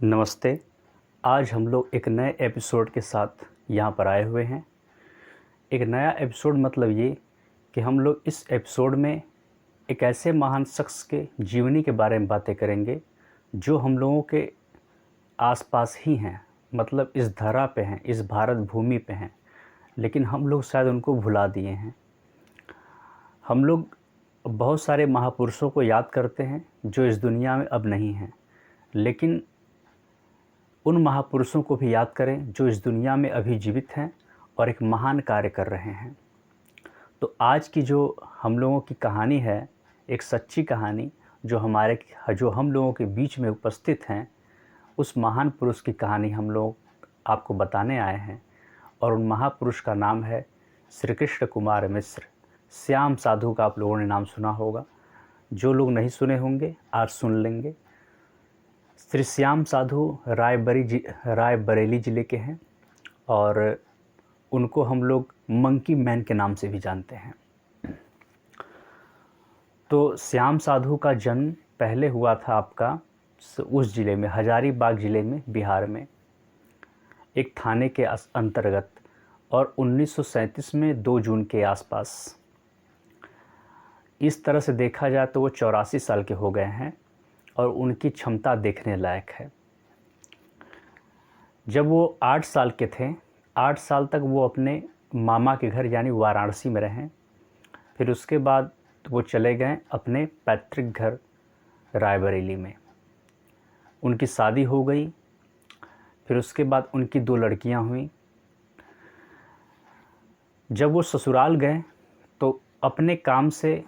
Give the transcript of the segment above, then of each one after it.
नमस्ते। आज हम लोग एक नए एपिसोड के साथ यहाँ पर आए हुए हैं। एक नया एपिसोड मतलब ये कि हम लोग इस एपिसोड में एक ऐसे महान शख्स के जीवनी के बारे में बातें करेंगे जो हम लोगों के आसपास ही हैं, मतलब इस धरा पे हैं, इस भारत भूमि पे हैं, लेकिन हम लोग शायद उनको भुला दिए हैं। हम लोग बहुत सारे महापुरुषों को याद करते हैं जो इस दुनिया में अब नहीं हैं, लेकिन उन महापुरुषों को भी याद करें जो इस दुनिया में अभी जीवित हैं और एक महान कार्य कर रहे हैं। तो आज की जो हम लोगों की कहानी है, एक सच्ची कहानी जो हम लोगों के बीच में उपस्थित हैं, उस महान पुरुष की कहानी हम लोग आपको बताने आए हैं। और उन महापुरुष का नाम है श्री कृष्ण कुमार मिश्र। श्याम साधु का आप लोगों ने नाम सुना होगा। जो लोग नहीं सुने होंगे आज सुन लेंगे। श्री श्याम साधु रायबरेली ज़िले के हैं और उनको हम लोग मंकी मैन के नाम से भी जानते हैं। तो श्याम साधु का जन्म पहले हुआ था आपका उस ज़िले में, हजारीबाग ज़िले में, बिहार में, एक थाने के अंतर्गत, और 1937 में 2 जून के आसपास। इस तरह से देखा जाए तो वो 84 साल के हो गए हैं और उनकी क्षमता देखने लायक है। जब वो 8 साल के थे, 8 साल तक वो अपने मामा के घर यानी वाराणसी में रहें। फिर उसके बाद वो चले गए अपने पैतृक घर रायबरेली में। उनकी शादी हो गई। फिर उसके बाद उनकी 2 लड़कियां हुई। जब वो ससुराल गए तो अपने काम से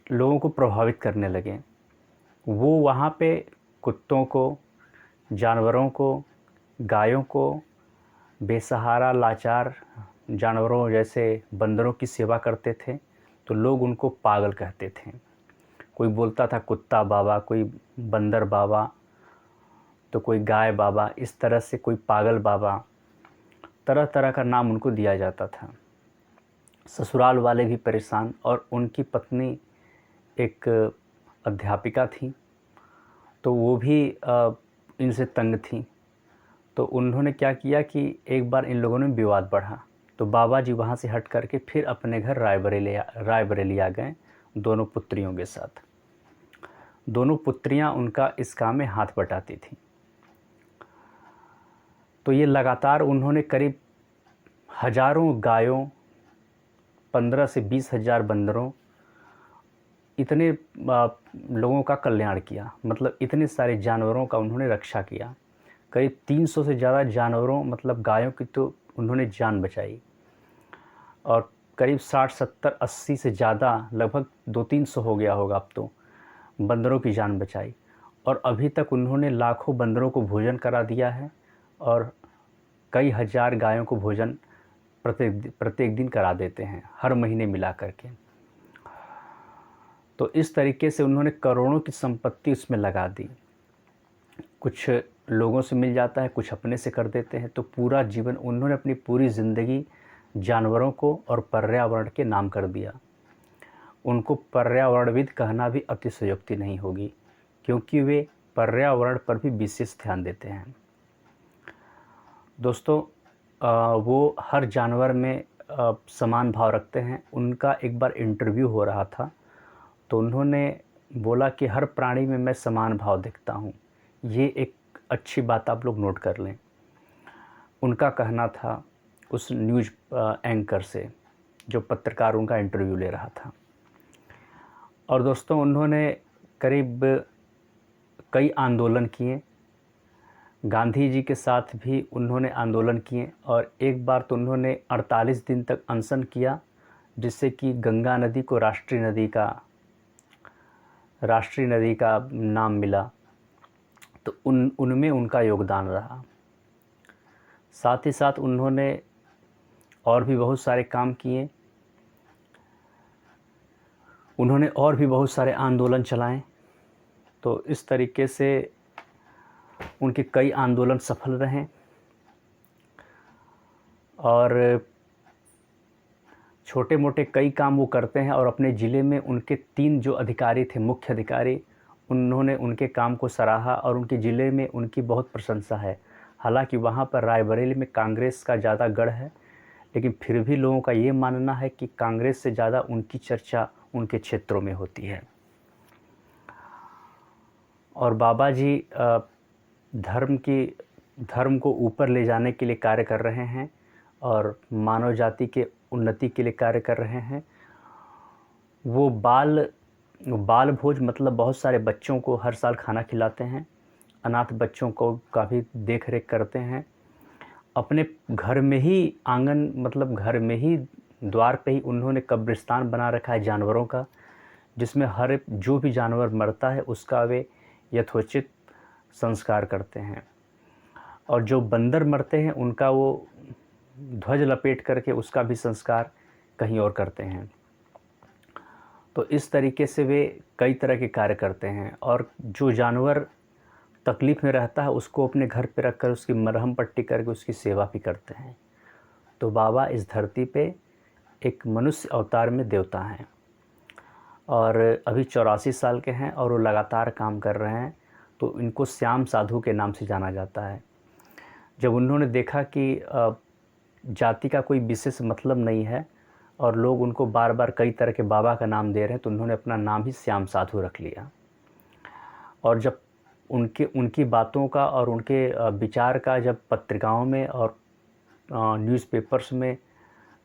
लोगों को प्रभावित करने लगे। वो वहाँ पे कुत्तों को, जानवरों को, गायों को, बेसहारा लाचार जानवरों जैसे बंदरों की सेवा करते थे। तो लोग उनको पागल कहते थे। कोई बोलता था कुत्ता बाबा, कोई बंदर बाबा, तो कोई गाय बाबा, इस तरह से कोई पागल बाबा, तरह तरह का नाम उनको दिया जाता था। ससुराल वाले भी परेशान, और उनकी पत्नी एक अध्यापिका थी, तो वो भी इनसे तंग थी। तो उन्होंने क्या किया कि एक बार इन लोगों में विवाद बढ़ा, तो बाबा जी वहाँ से हट करके फिर अपने घर रायबरेली आ गए दोनों पुत्रियों के साथ। दोनों पुत्रियाँ उनका इस काम में हाथ बटाती थीं। तो ये लगातार उन्होंने करीब हज़ारों गायों, 15 से 20 हज़ार बंदरों, इतने लोगों का कल्याण किया। मतलब इतने सारे जानवरों का उन्होंने रक्षा किया। करीब 300 से ज़्यादा जानवरों, मतलब गायों की तो उन्होंने जान बचाई, और करीब 60, 70, 80 से ज़्यादा, लगभग 200-300 हो गया होगा अब तो, बंदरों की जान बचाई। और अभी तक उन्होंने लाखों बंदरों को भोजन करा दिया है और कई हज़ार गायों को भोजन प्रत्येक दिन करा देते हैं, हर महीने मिला करके। तो इस तरीके से उन्होंने करोड़ों की संपत्ति उसमें लगा दी। कुछ लोगों से मिल जाता है, कुछ अपने से कर देते हैं। तो पूरा जीवन उन्होंने, अपनी पूरी ज़िंदगी जानवरों को और पर्यावरण के नाम कर दिया। उनको पर्यावरणविद कहना भी अतिशयोक्ति नहीं होगी, क्योंकि वे पर्यावरण पर भी विशेष ध्यान देते हैं। दोस्तों, वो हर जानवर में समान भाव रखते हैं। उनका एक बार इंटरव्यू हो रहा था, तो उन्होंने बोला कि हर प्राणी में मैं समान भाव देखता हूँ। ये एक अच्छी बात आप लोग नोट कर लें। उनका कहना था उस न्यूज़ एंकर से, जो पत्रकार उनका इंटरव्यू ले रहा था। और दोस्तों, उन्होंने करीब कई आंदोलन किए। गांधी जी के साथ भी उन्होंने आंदोलन किए, और एक बार तो उन्होंने 48 दिन तक अनशन किया, जिससे कि गंगा नदी को राष्ट्रीय नदी का नाम मिला। तो उनमें उनका योगदान रहा। साथ ही साथ उन्होंने और भी बहुत सारे काम किए। उन्होंने और भी बहुत सारे आंदोलन चलाए। तो इस तरीके से उनके कई आंदोलन सफल रहे। और छोटे मोटे कई काम वो करते हैं। और अपने ज़िले में उनके 3 जो अधिकारी थे, मुख्य अधिकारी, उन्होंने उनके काम को सराहा और उनके ज़िले में उनकी बहुत प्रशंसा है। हालांकि वहाँ पर रायबरेली में कांग्रेस का ज़्यादा गढ़ है, लेकिन फिर भी लोगों का ये मानना है कि कांग्रेस से ज़्यादा उनकी चर्चा उनके क्षेत्रों में होती है। और बाबा जी धर्म को ऊपर ले जाने के लिए कार्य कर रहे हैं और मानव जाति के उन्नति के लिए कार्य कर रहे हैं। वो बाल भोज मतलब बहुत सारे बच्चों को हर साल खाना खिलाते हैं, अनाथ बच्चों को का भी देख रेख करते हैं। अपने घर में ही आंगन मतलब घर में ही द्वार पे ही उन्होंने कब्रिस्तान बना रखा है जानवरों का, जिसमें हर जो भी जानवर मरता है उसका वे यथोचित संस्कार करते हैं। और जो बंदर मरते हैं उनका वो ध्वज लपेट करके उसका भी संस्कार कहीं और करते हैं। तो इस तरीके से वे कई तरह के कार्य करते हैं। और जो जानवर तकलीफ़ में रहता है उसको अपने घर पे रख कर उसकी मरहम पट्टी करके उसकी सेवा भी करते हैं। तो बाबा इस धरती पे एक मनुष्य अवतार में देवता हैं और अभी 84 साल के हैं और वो लगातार काम कर रहे हैं। तो इनको श्याम साधु के नाम से जाना जाता है। जब उन्होंने देखा कि जाति का कोई विशेष मतलब नहीं है और लोग उनको बार बार कई तरह के बाबा का नाम दे रहे हैं, तो उन्होंने अपना नाम ही श्याम साधु रख लिया। और जब उनकी बातों का और उनके विचार का जब पत्रिकाओं में और न्यूज़पेपर्स में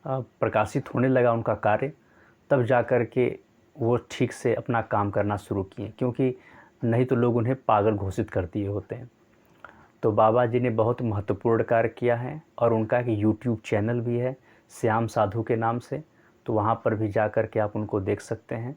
प्रकाशित होने लगा उनका कार्य, तब जा कर के वो ठीक से अपना काम करना शुरू किए, क्योंकि नहीं तो लोग उन्हें पागल घोषित कर दिए होते हैं। तो बाबा जी ने बहुत महत्वपूर्ण कार्य किया है और उनका एक यूट्यूब चैनल भी है श्याम साधु के नाम से, तो वहाँ पर भी जा कर के आप उनको देख सकते हैं।